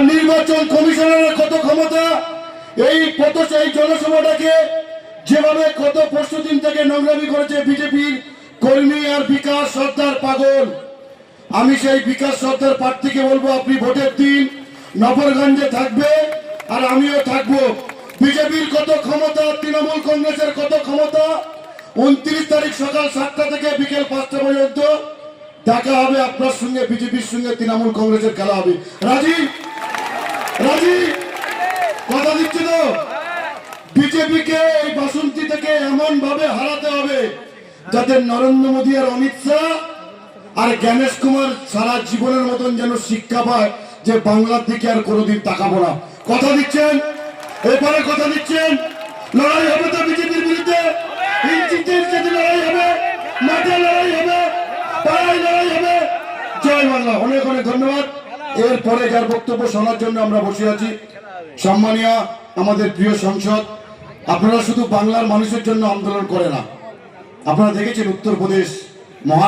নির্বাচন কমিশনারের কত ক্ষমতা, এই জনসভাটাকে যেভাবে কত পরশু দিন থেকে নোংরামি করেছে বিজেপির কর্মী আর বিকাশ সর্দার পাগল। আমি সেই বিকাশ সর্দার প্রার্থীকে বলবো, আপনি ভোটের দিন নফরগঞ্জে থাকবে আর আমিও থাকবো। বিজেপির কত ক্ষমতা, তৃণমূল কংগ্রেসের কত ক্ষমতা, 29 তারিখ সকাল 7টা থেকে বিকেল 5টা পর্যন্ত দেখা হবে আপনার সঙ্গে, বিজেপির সঙ্গে তৃণমূল কংগ্রেসের খেলা হবে। রাজি? রাজি? কথা দিচ্ছে তো? বিজেপিকে এই বাসন্তী থেকে এমন ভাবে হারাতে হবে যাতে নরেন্দ্র মোদী আর অমিত শাহ আর জ্ঞানেশ কুমার সারা জীবনের মতন যেন শিক্ষা পায় যে বাংলার দিকে আর কোনোদিন তাকাবো না। কথা দিচ্ছেন? এরপরে কথা দিচ্ছেন? লড়াই হবে তো বিজেপির বিরুদ্ধে? লড়াই হবে, মাঠে লড়াই হবে, পাড়ায় লড়াই হবে। জয় বাংলা। অনেক অনেক ধন্যবাদ। এরপরে যার বক্তব্য শোনার জন্য আমরা বসে আছি, সম্মানীয় আমাদের প্রিয় সংসদ। আপনারা শুধু বাংলার মানুষের জন্য আন্দোলন করে না, আপনারা দেখেছেন উত্তরপ্রদেশ মহা